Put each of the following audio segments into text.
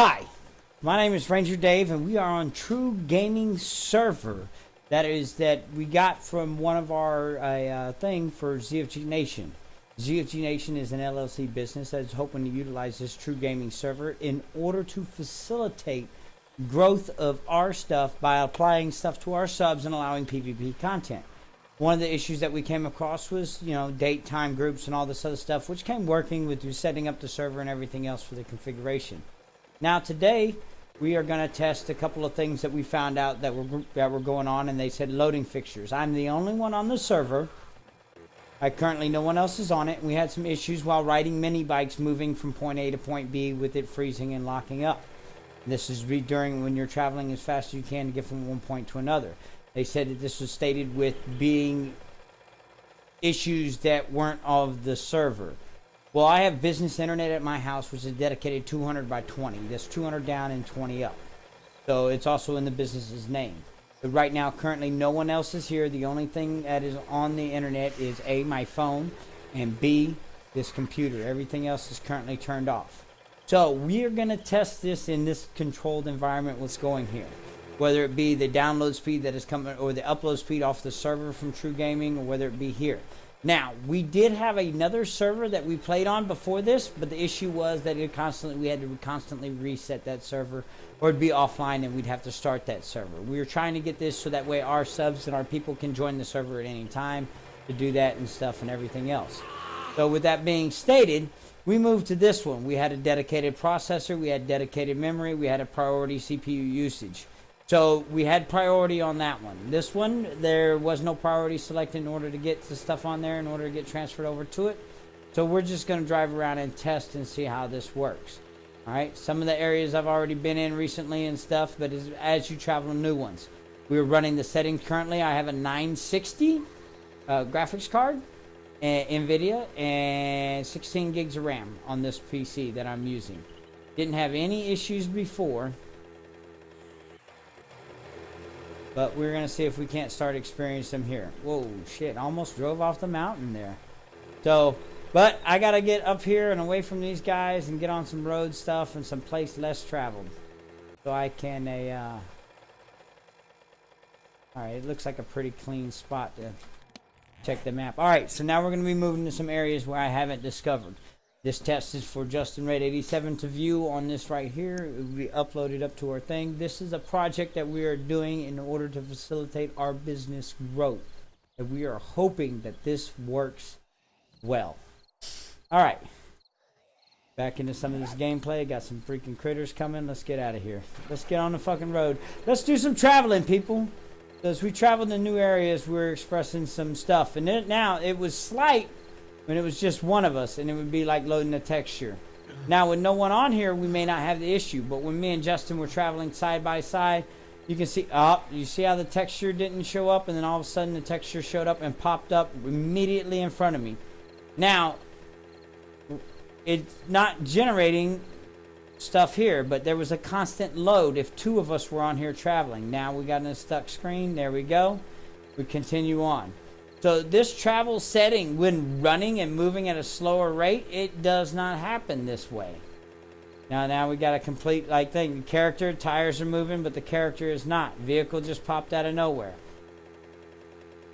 Hi, my name is Ranger Dave, and we are on True Gaming Server. That we got from one of our thing for ZFG Nation. ZFG Nation is an LLC business that is hoping to utilize this True Gaming Server in order to facilitate growth of our stuff by applying stuff to our subs and allowing PvP content. One of the issues that we came across was, date, time, groups, and all this other stuff, which came working with setting up the server and everything else for the configuration. Now today, we are going to test a couple of things that we found out that were going on, and they said loading fixtures. I'm the only one on the server. Currently, no one else is on it. We had some issues while riding mini bikes moving from point A to point B with it freezing and locking up. This is during when you're traveling as fast as you can to get from one point to another. They said that this was stated with being issues that weren't of the server. Well, I have business internet at my house, which is dedicated 200 by 20. That's 200 down and 20 up. So it's also in the business's name. But right now, currently, no one else is here. The only thing that is on the internet is A, my phone, and B, this computer. Everything else is currently turned off. So we are going to test this in this controlled environment, what's going here. Whether it be the download speed that is coming, or the upload speed off the server from True Gaming, or whether it be here. Now, we did have another server that we played on before this, but the issue was that we had to constantly reset that server, or it'd be offline and we'd have to start that server. We were trying to get this so that way our subs and our people can join the server at any time to do that and stuff and everything else. So with that being stated, we moved to this one. We had a dedicated processor, we had dedicated memory, we had a priority CPU usage. So we had priority on that one. This one, there was no priority selected in order to get the stuff on there, in order to get transferred over to it. So we're just going to drive around and test and see how this works. All right, some of the areas I've already been in recently and stuff, but as you travel new ones. We're running the settings currently. I have a 960 graphics card, NVIDIA, and 16 gigs of RAM on this PC that I'm using. Didn't have any issues before. But we're going to see if we can't start experiencing them here. Whoa, shit. Almost drove off the mountain there. So, but I got to get up here and away from these guys and get on some road stuff and some place less traveled. So I can, alright, it looks like a pretty clean spot to check the map. Alright, so now we're going to be moving to some areas where I haven't discovered. This test is for Justin Red 87 to view on this right here. It will be uploaded up to our thing. This is a project that we are doing in order to facilitate our business growth. And we are hoping that this works well. Alright. Back into some of this gameplay. Got some freaking critters coming. Let's get out of here. Let's get on the fucking road. Let's do some traveling, people. As we travel to new areas, we're expressing some stuff. And now, it was slight when it was just one of us, and it would be like loading a texture. Now with no one on here, we may not have the issue, but when me and Justin were traveling side by side, you can see, you see how the texture didn't show up, and then all of a sudden the texture showed up and popped up immediately in front of me. Now, it's not generating stuff here, but there was a constant load if two of us were on here traveling. Now we got in a stuck screen, there we go. We continue on. So this travel setting, when running and moving at a slower rate, it does not happen this way. Now we got a complete thing. The character, tires are moving, but the character is not. Vehicle just popped out of nowhere.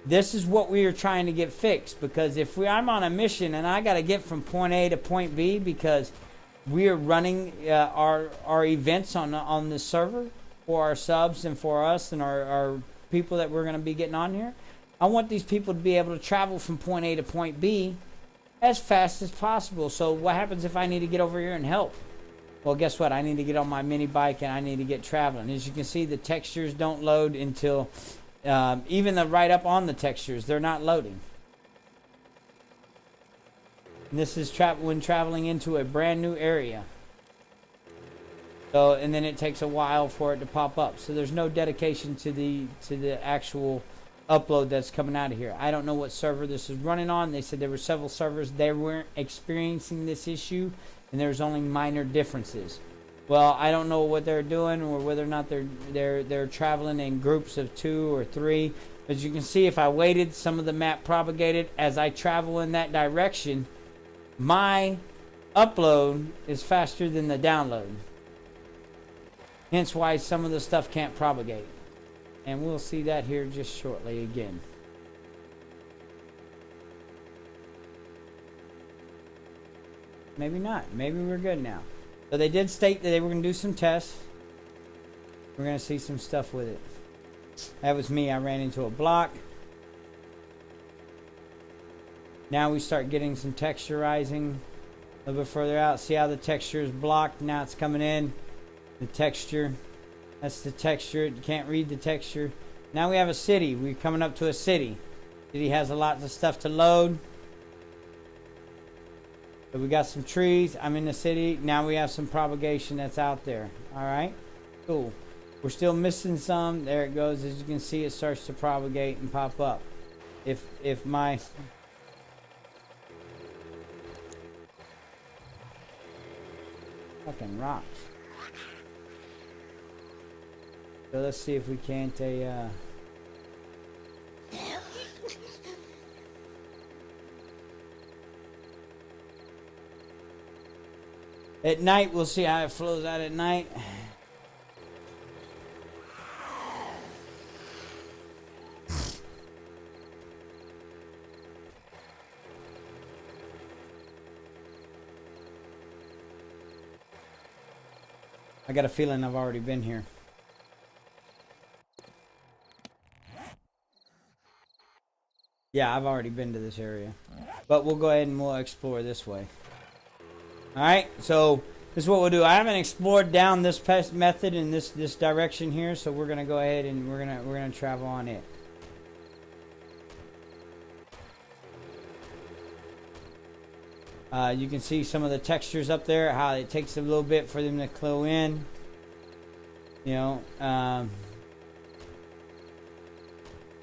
This is what we are trying to get fixed, because if I'm on a mission and I got to get from point A to point B because we are running our events on this server for our subs and for us and our people that we're going to be getting on here. I want these people to be able to travel from point A to point B as fast as possible. So what happens if I need to get over here and help? Well, guess what? I need to get on my mini bike and I need to get traveling. As you can see, the textures don't load until even the right up on the textures, they're not loading. And this is when traveling into a brand new area. So, and then it takes a while for it to pop up. So there's no dedication to the actual upload that's coming out of here. I don't know what server this is running on. They said there were several servers. They weren't experiencing this issue, and there's only minor differences. Well, I don't know what they're doing or whether or not they're traveling in groups of 2 or 3. As you can see, if I waited, some of the map propagated. As I travel in that direction, my upload is faster than the download. Hence why some of the stuff can't propagate. And we'll see that here just shortly again. Maybe not. Maybe we're good now. So they did state that they were going to do some tests. We're going to see some stuff with it. That was me. I ran into a block. Now we start getting some texturizing a little bit further out. See how the texture is blocked? Now it's coming in. The texture. That's the texture. You can't read the texture. Now we have a city. We're coming up to a city. City has a lot of stuff to load. So we got some trees. I'm in the city. Now we have some propagation that's out there. Alright. Cool. We're still missing some. There it goes. As you can see, it starts to propagate and pop up. If my... fucking rocks. So let's see if we can't at night, we'll see how it flows out at night. I got a feeling I've already been here. Yeah, I've already been to this area. But we'll go ahead and we'll explore this way. Alright, so this is what we'll do. I haven't explored down this method in this direction here, so we're gonna go ahead and we're gonna travel on it. You can see some of the textures up there, how it takes a little bit for them to clue in. You know,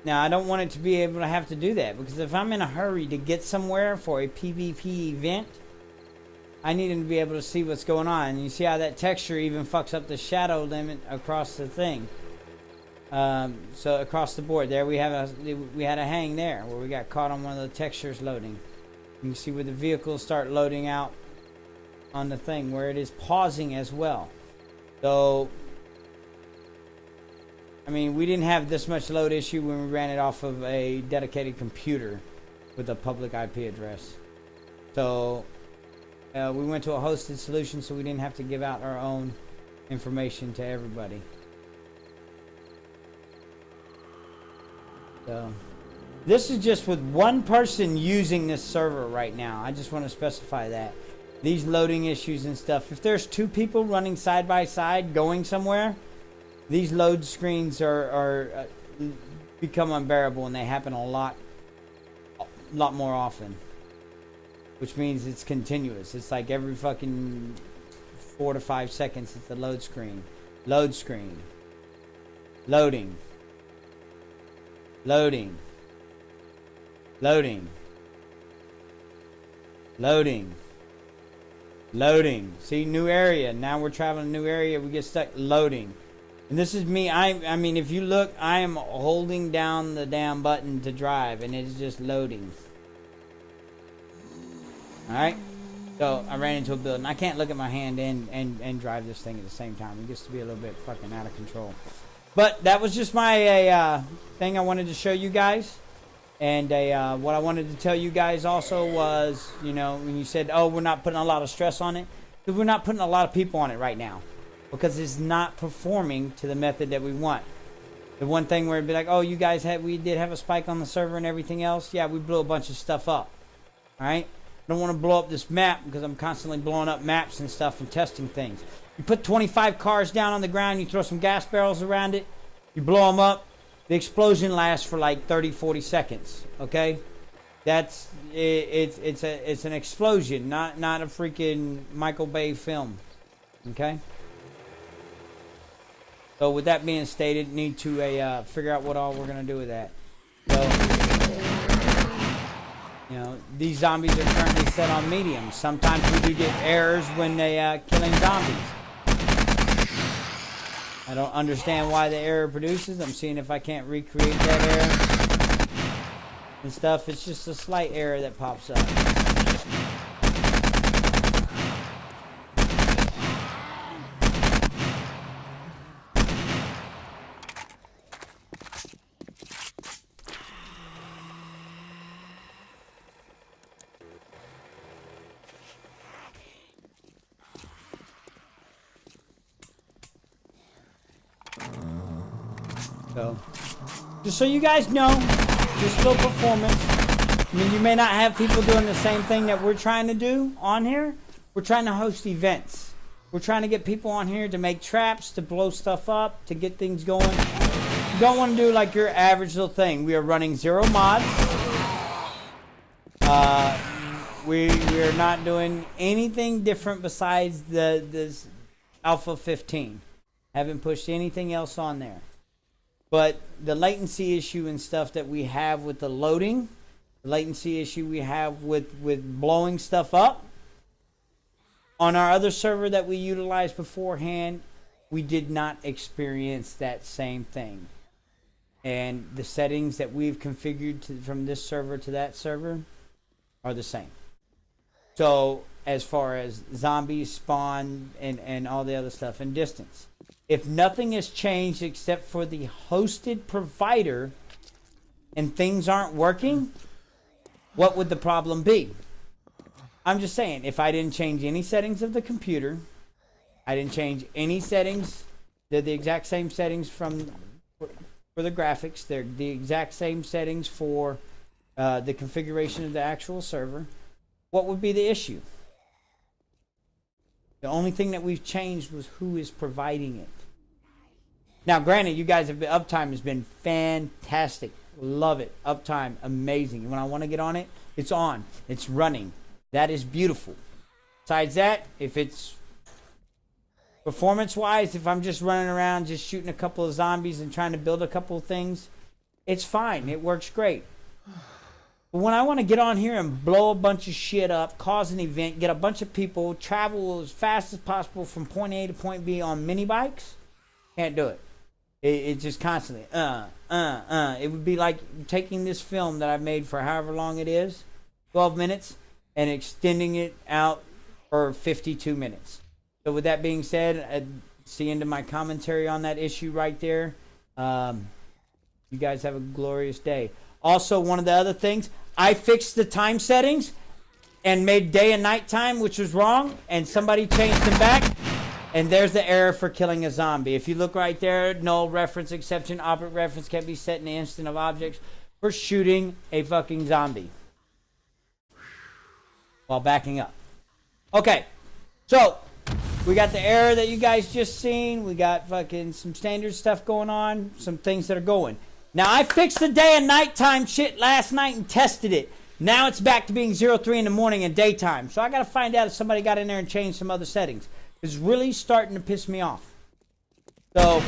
now I don't want it to be able to have to do that, because if I'm in a hurry to get somewhere for a PvP event, I need them to be able to see what's going on. And you see how that texture even fucks up the shadow limit across the thing. So across the board, there we had a hang there where we got caught on one of the textures loading. You can see where the vehicles start loading out on the thing, where it is pausing as well. So, I mean, we didn't have this much load issue when we ran it off of a dedicated computer with a public IP address. So, we went to a hosted solution, so we didn't have to give out our own information to everybody. So, this is just with one person using this server right now. I just want to specify that. These loading issues and stuff. If there's two people running side by side going somewhere, these load screens are become unbearable, and they happen a lot more often. Which means it's continuous. It's like every fucking 4 to 5 seconds it's the load screen. Load screen. Loading. Loading. Loading. Loading. Loading. See, new area. Now we're traveling a new area. We get stuck. Loading. And this is me. I mean, if you look, I am holding down the damn button to drive, and it's just loading. Alright? So, I ran into a building. I can't look at my hand and drive this thing at the same time. It gets to be a little bit fucking out of control. But that was just my thing I wanted to show you guys. And what I wanted to tell you guys also was, you know, when you said, oh, we're not putting a lot of stress on it, because we're not putting a lot of people on it right now, because it's not performing to the method that we want. The one thing where it'd be like, oh, you guys we did have a spike on the server and everything else. Yeah, we blew a bunch of stuff up. All right? I don't want to blow up this map, because I'm constantly blowing up maps and stuff and testing things. You put 25 cars down on the ground, you throw some gas barrels around it, you blow them up. The explosion lasts for like 30-40 seconds. Okay, that's it's an explosion, not a freaking Michael Bay film. Okay. So with that being stated, need to figure out what all we're gonna do with that. So, you know, these zombies are currently set on medium. Sometimes we do get errors when they killing zombies. I don't understand why the error produces. I'm seeing if I can't recreate that error and stuff. It's just a slight error that pops up. So, just so you guys know, just low performance. I mean, you may not have people doing the same thing that we're trying to do on here. We're trying to host events. We're trying to get people on here to make traps, to blow stuff up, to get things going. You don't want to do like your average little thing. We are running 0 mods. We are not doing anything different besides this Alpha 15. Haven't pushed anything else on there. But the latency issue and stuff that we have with the loading, the latency issue we have with blowing stuff up, on our other server that we utilized beforehand, we did not experience that same thing. And the settings that we've configured from this server to that server are the same. So as far as zombies spawn and all the other stuff and distance, if nothing has changed except for the hosted provider and things aren't working, what would the problem be? I'm just saying, if I didn't change any settings of the computer, I didn't change any settings, they're the exact same settings for the graphics, they're the exact same settings for the configuration of the actual server, what would be the issue? The only thing that we've changed was who is providing it. Now, granted, you guys have been, uptime has been fantastic. Love it. Uptime, amazing. When I want to get on it, it's on. It's running. That is beautiful. Besides that, if it's performance-wise, if I'm just running around just shooting a couple of zombies and trying to build a couple of things, it's fine. It works great. But when I want to get on here and blow a bunch of shit up, cause an event, get a bunch of people, travel as fast as possible from point A to point B on mini bikes, can't do it. It just constantly, It would be like taking this film that I've made for however long it is, 12 minutes, and extending it out for 52 minutes. So with that being said, it's the end of my commentary on that issue right there. You guys have a glorious day. Also, one of the other things, I fixed the time settings and made day and night time, which was wrong, and somebody changed them back. And there's the error for killing a zombie. If you look right there, null reference exception, object reference can be set in the instant of objects for shooting a fucking zombie while backing up. Okay, so we got the error that you guys just seen. We got fucking some standard stuff going on, some things that are going. Now, I fixed the day and nighttime shit last night and tested it. Now it's back to being 03 in the morning and daytime. So I got to find out if somebody got in there and changed some other settings. It's really starting to piss me off. So,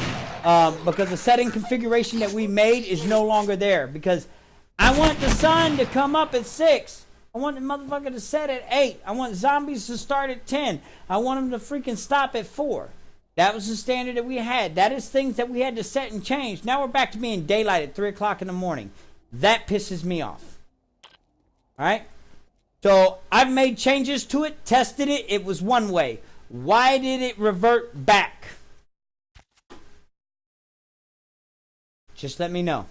because the setting configuration that we made is no longer there. Because I want the sun to come up at 6. I want the motherfucker to set at 8. I want zombies to start at 10. I want them to freaking stop at 4. That was the standard that we had. That is things that we had to set and change. Now we're back to being daylight at 3 o'clock in the morning. That pisses me off. Alright? So I've made changes to it, tested it. It was one way. Why did it revert back? Just let me know.